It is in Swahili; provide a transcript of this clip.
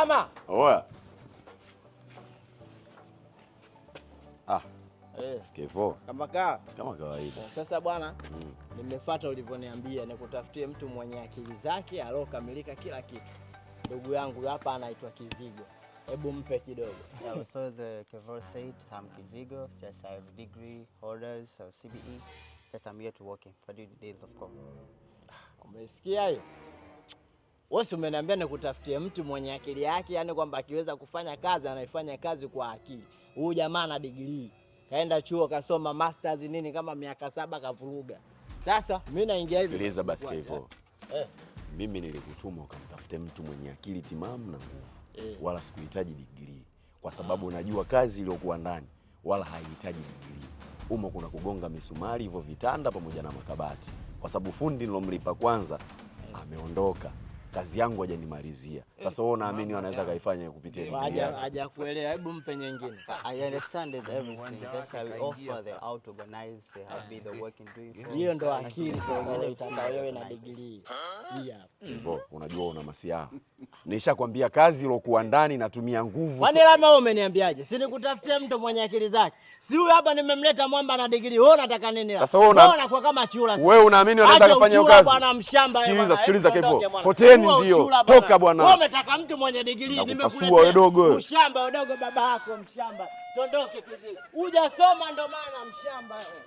Mama. Oya. Kevo. Kama kawaida. Sasa bwana, nimefuata ulivyoniambia nikutafutie mtu mwenye akili zake alokamilika kila kitu. Ndugu yangu hapa anaitwa Kizigo. Hebu mpe kidogo. Yeah, so the Kevo said I'm Kizigo, just I have degree, holders, so CBE. Just I'm here to working for the days of come. Umesikia hiyo? Wewe umeniambia nikutafutie mtu mwenye akili yake, yani kwamba akiweza kufanya kazi anaifanya kazi kwa akili. Huyu jamaa ana degree. Kaenda chuo kasoma masters nini kama miaka 7 kavuruga. Sasa mimi naingia hivi. Sikiliza basi Kevo. Mimi nilikutuma ukamtafute mtu mwenye akili timamu na nguvu. Wala sikuhitaji degree. Kwa sababu najua kazi iliyokuwa ndani wala haihitaji degree. Umo kuna kugonga misumari hivyo vitanda pamoja na makabati. Kwa sababu fundi nilomlipa kwanza ameondoka. Kazi yangu hajanimalizia. Sasa wewe unaamini anaweza kaifanya kupitia degree? Hajakuelewa. Hebu mpe nyingine. I understand that everything. That's how we offer the out organize, they have be the working doing. Hiyo ndo akili kwa itaka wewe na degree. Hivyo unajua una masiara. Nishakwambia kazi iliyokuwa ndani natumia nguvu. Kwani lama wewe umeniambiaje? Si nikutafutie mtu mwenye akili zake. Si huyu hapa nimemleta mwamba na degree. Wewe unataka nini hapa? Sasa wewe unakuwa kama chura. Wewe unaamini unaweza kufanya hiyo kazi? Bwana mshamba wewe. Sikiliza Kevo. Hoteni ndio. Toka bwana. Wewe umetaka mtu mwenye degree, nimekuletea wewe dogo. Mshamba udogo baba yako mshamba. Tondoke Kizigo. Hujasoma ndo maana mshamba wewe.